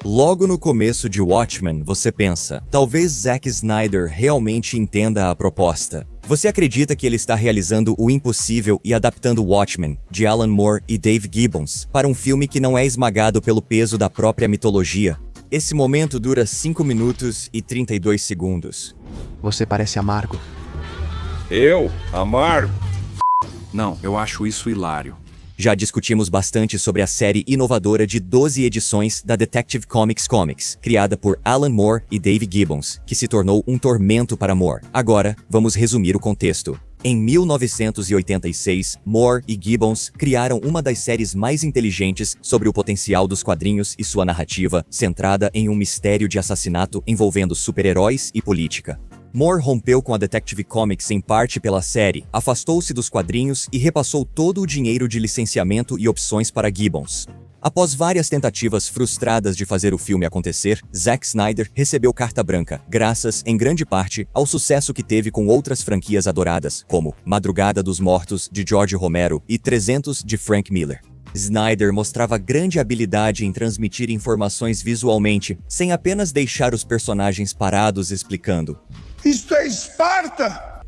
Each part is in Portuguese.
Logo no começo de Watchmen, você pensa, talvez Zack Snyder realmente entenda a proposta. Você acredita que ele está realizando o impossível e adaptando Watchmen, de Alan Moore e Dave Gibbons, para um filme que não é esmagado pelo peso da própria mitologia? Esse momento dura 5 minutos e 32 segundos. Você parece amargo. Eu? Amargo? Não, eu acho isso hilário. Já discutimos bastante sobre a série inovadora de 12 edições da Detective Comics, criada por Alan Moore e Dave Gibbons, que se tornou um tormento para Moore. Agora, vamos resumir o contexto. Em 1986, Moore e Gibbons criaram uma das séries mais inteligentes sobre o potencial dos quadrinhos e sua narrativa, centrada em um mistério de assassinato envolvendo super-heróis e política. Moore rompeu com a Detective Comics em parte pela série, afastou-se dos quadrinhos e repassou todo o dinheiro de licenciamento e opções para Gibbons. Após várias tentativas frustradas de fazer o filme acontecer, Zack Snyder recebeu carta branca, graças, em grande parte, ao sucesso que teve com outras franquias adoradas, como Madrugada dos Mortos, de George Romero, e 300, de Frank Miller. Snyder mostrava grande habilidade em transmitir informações visualmente, sem apenas deixar os personagens parados explicando. Isto é Esparta!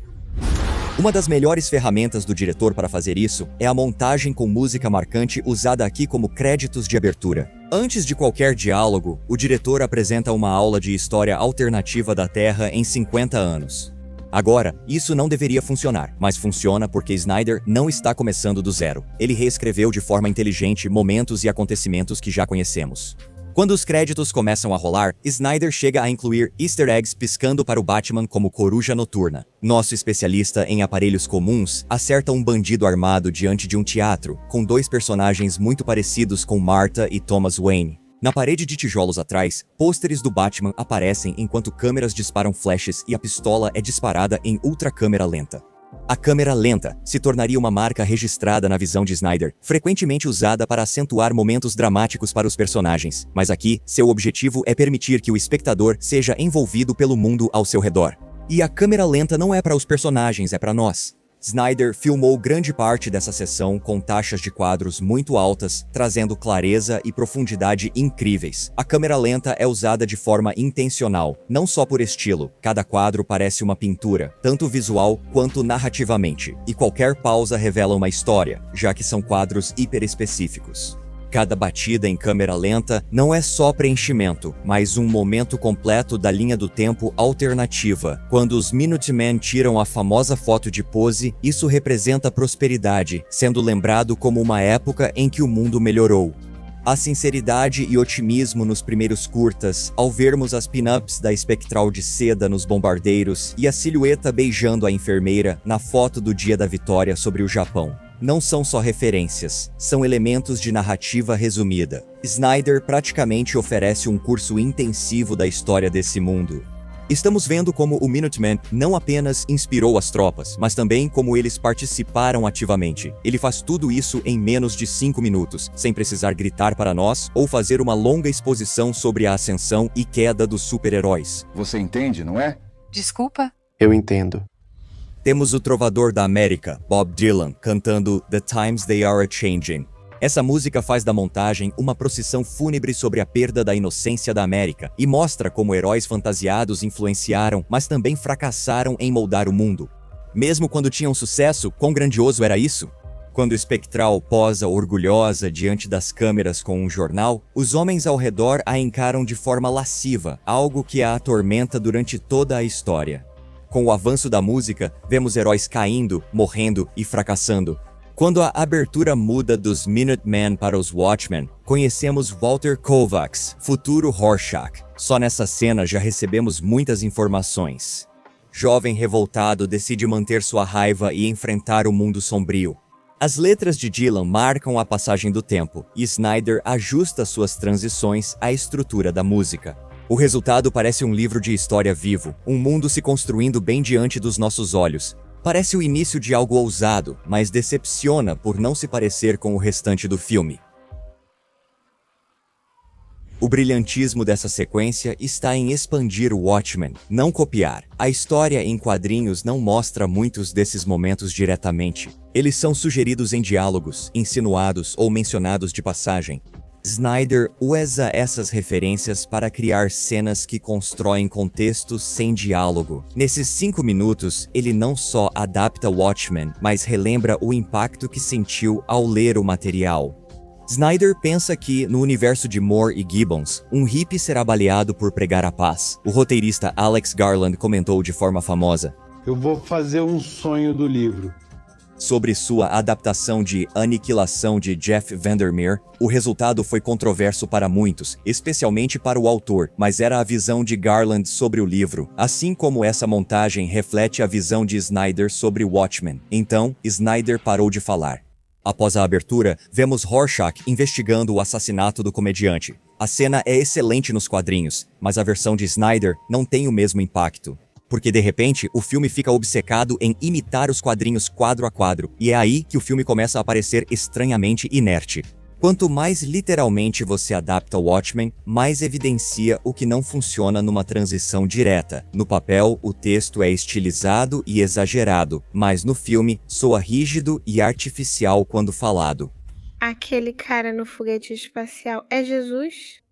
Uma das melhores ferramentas do diretor para fazer isso é a montagem com música marcante usada aqui como créditos de abertura. Antes de qualquer diálogo, o diretor apresenta uma aula de história alternativa da Terra em 50 anos. Agora, isso não deveria funcionar, mas funciona porque Snyder não está começando do zero. Ele reescreveu de forma inteligente momentos e acontecimentos que já conhecemos. Quando os créditos começam a rolar, Snyder chega a incluir easter eggs piscando para o Batman como Coruja Noturna. Nosso especialista em aparelhos comuns acerta um bandido armado diante de um teatro, com dois personagens muito parecidos com Martha e Thomas Wayne. Na parede de tijolos atrás, pôsteres do Batman aparecem enquanto câmeras disparam flashes e a pistola é disparada em ultra câmera lenta. A câmera lenta se tornaria uma marca registrada na visão de Snyder, frequentemente usada para acentuar momentos dramáticos para os personagens, mas aqui, seu objetivo é permitir que o espectador seja envolvido pelo mundo ao seu redor. E a câmera lenta não é para os personagens, é para nós. Snyder filmou grande parte dessa sessão com taxas de quadros muito altas, trazendo clareza e profundidade incríveis. A câmera lenta é usada de forma intencional, não só por estilo. Cada quadro parece uma pintura, tanto visual quanto narrativamente, e qualquer pausa revela uma história, já que são quadros hiperespecíficos. Cada batida em câmera lenta não é só preenchimento, mas um momento completo da linha do tempo alternativa. Quando os Minutemen tiram a famosa foto de pose, isso representa prosperidade, sendo lembrado como uma época em que o mundo melhorou. A sinceridade e otimismo nos primeiros curtas, ao vermos as pin-ups da espectral de seda nos bombardeiros e a silhueta beijando a enfermeira na foto do dia da vitória sobre o Japão. Não são só referências, são elementos de narrativa resumida. Snyder praticamente oferece um curso intensivo da história desse mundo. Estamos vendo como o Minutemen não apenas inspirou as tropas, mas também como eles participaram ativamente. Ele faz tudo isso em menos de 5 minutos, sem precisar gritar para nós ou fazer uma longa exposição sobre a ascensão e queda dos super-heróis. Você entende, não é? Desculpa? Eu entendo. Temos o trovador da América, Bob Dylan, cantando The Times They Are A-Changin'. Essa música faz da montagem uma procissão fúnebre sobre a perda da inocência da América e mostra como heróis fantasiados influenciaram, mas também fracassaram em moldar o mundo. Mesmo quando tinham sucesso, quão grandioso era isso? Quando Spectral posa orgulhosa diante das câmeras com um jornal, os homens ao redor a encaram de forma lasciva, algo que a atormenta durante toda a história. Com o avanço da música, vemos heróis caindo, morrendo e fracassando. Quando a abertura muda dos Minutemen para os Watchmen, conhecemos Walter Kovacs, futuro Rorschach. Só nessa cena já recebemos muitas informações. Jovem revoltado decide manter sua raiva e enfrentar o mundo sombrio. As letras de Dylan marcam a passagem do tempo, e Snyder ajusta suas transições à estrutura da música. O resultado parece um livro de história vivo, um mundo se construindo bem diante dos nossos olhos. Parece o início de algo ousado, mas decepciona por não se parecer com o restante do filme. O brilhantismo dessa sequência está em expandir o Watchmen, não copiar. A história em quadrinhos não mostra muitos desses momentos diretamente. Eles são sugeridos em diálogos, insinuados ou mencionados de passagem. Snyder usa essas referências para criar cenas que constroem contextos sem diálogo. Nesses 5 minutos, ele não só adapta Watchmen, mas relembra o impacto que sentiu ao ler o material. Snyder pensa que, no universo de Moore e Gibbons, um hippie será baleado por pregar a paz. O roteirista Alex Garland comentou de forma famosa: Eu vou fazer um sonho do livro. Sobre sua adaptação de Aniquilação de Jeff Vandermeer, o resultado foi controverso para muitos, especialmente para o autor, mas era a visão de Garland sobre o livro, assim como essa montagem reflete a visão de Snyder sobre Watchmen. Então, Snyder parou de falar. Após a abertura, vemos Rorschach investigando o assassinato do comediante. A cena é excelente nos quadrinhos, mas a versão de Snyder não tem o mesmo impacto. Porque de repente, o filme fica obcecado em imitar os quadrinhos quadro a quadro, e é aí que o filme começa a parecer estranhamente inerte. Quanto mais literalmente você adapta o Watchmen, mais evidencia o que não funciona numa transição direta. No papel, o texto é estilizado e exagerado, mas no filme, soa rígido e artificial quando falado. Aquele cara no foguete espacial é Jesus?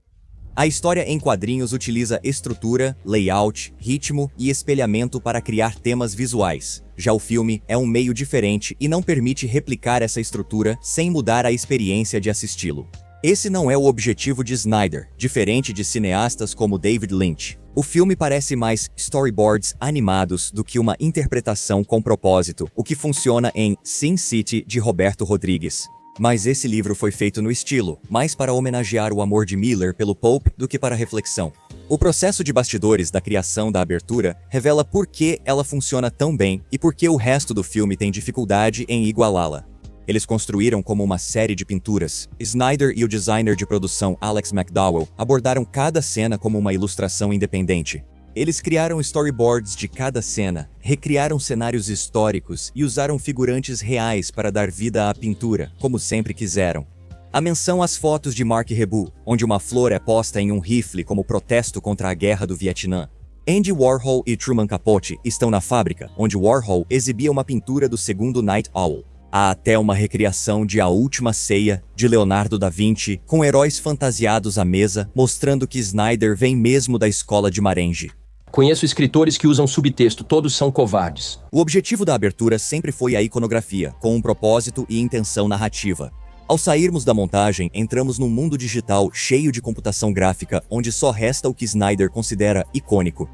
A história em quadrinhos utiliza estrutura, layout, ritmo e espelhamento para criar temas visuais. Já o filme é um meio diferente e não permite replicar essa estrutura sem mudar a experiência de assisti-lo. Esse não é o objetivo de Snyder, diferente de cineastas como David Lynch. O filme parece mais storyboards animados do que uma interpretação com propósito, o que funciona em Sin City, de Roberto Rodrigues. Mas esse livro foi feito no estilo, mais para homenagear o amor de Miller pelo pulp do que para reflexão. O processo de bastidores da criação da abertura revela por que ela funciona tão bem e por que o resto do filme tem dificuldade em igualá-la. Eles construíram como uma série de pinturas. Snyder e o designer de produção Alex McDowell abordaram cada cena como uma ilustração independente. Eles criaram storyboards de cada cena, recriaram cenários históricos e usaram figurantes reais para dar vida à pintura, como sempre quiseram. A menção às fotos de Mark Reboot, onde uma flor é posta em um rifle como protesto contra a guerra do Vietnã. Andy Warhol e Truman Capote estão na fábrica, onde Warhol exibia uma pintura do segundo Night Owl. Há até uma recriação de A Última Ceia, de Leonardo da Vinci, com heróis fantasiados à mesa, mostrando que Snyder vem mesmo da escola de Marenge. Conheço escritores que usam subtexto, todos são covardes. O objetivo da abertura sempre foi a iconografia, com um propósito e intenção narrativa. Ao sairmos da montagem, entramos num mundo digital cheio de computação gráfica, onde só resta o que Snyder considera icônico.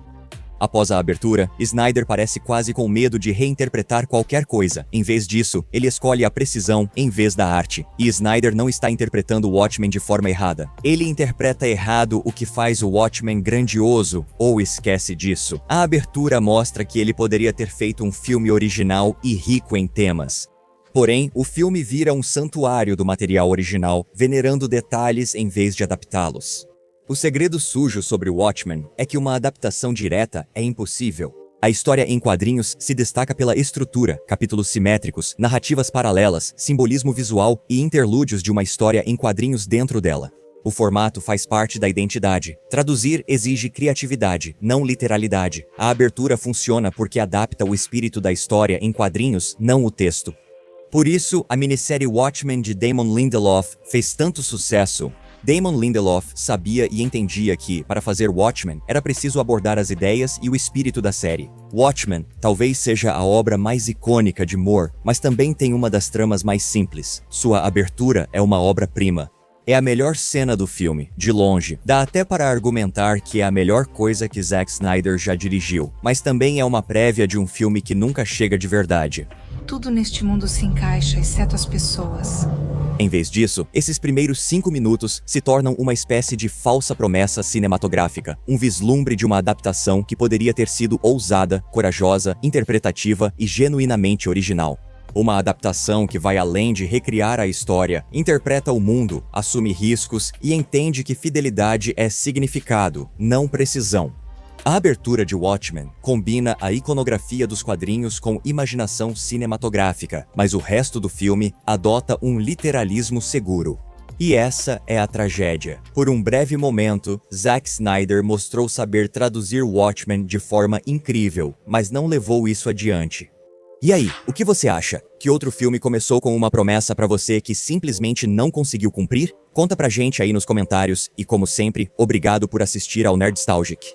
Após a abertura, Snyder parece quase com medo de reinterpretar qualquer coisa. Em vez disso, ele escolhe a precisão em vez da arte. E Snyder não está interpretando o Watchmen de forma errada. Ele interpreta errado o que faz o Watchmen grandioso, ou esquece disso. A abertura mostra que ele poderia ter feito um filme original e rico em temas. Porém, o filme vira um santuário do material original, venerando detalhes em vez de adaptá-los. O segredo sujo sobre Watchmen é que uma adaptação direta é impossível. A história em quadrinhos se destaca pela estrutura, capítulos simétricos, narrativas paralelas, simbolismo visual e interlúdios de uma história em quadrinhos dentro dela. O formato faz parte da identidade. Traduzir exige criatividade, não literalidade. A abertura funciona porque adapta o espírito da história em quadrinhos, não o texto. Por isso, a minissérie Watchmen de Damon Lindelof fez tanto sucesso. Damon Lindelof sabia e entendia que, para fazer Watchmen, era preciso abordar as ideias e o espírito da série. Watchmen talvez seja a obra mais icônica de Moore, mas também tem uma das tramas mais simples. Sua abertura é uma obra-prima. É a melhor cena do filme, de longe. Dá até para argumentar que é a melhor coisa que Zack Snyder já dirigiu, mas também é uma prévia de um filme que nunca chega de verdade. Tudo neste mundo se encaixa, exceto as pessoas. Em vez disso, esses primeiros 5 minutos se tornam uma espécie de falsa promessa cinematográfica, um vislumbre de uma adaptação que poderia ter sido ousada, corajosa, interpretativa e genuinamente original. Uma adaptação que vai além de recriar a história, interpreta o mundo, assume riscos e entende que fidelidade é significado, não precisão. A abertura de Watchmen combina a iconografia dos quadrinhos com imaginação cinematográfica, mas o resto do filme adota um literalismo seguro. E essa é a tragédia. Por um breve momento, Zack Snyder mostrou saber traduzir Watchmen de forma incrível, mas não levou isso adiante. E aí, o que você acha? Que outro filme começou com uma promessa pra você que simplesmente não conseguiu cumprir? Conta pra gente aí nos comentários e, como sempre, obrigado por assistir ao Nerdstalgic.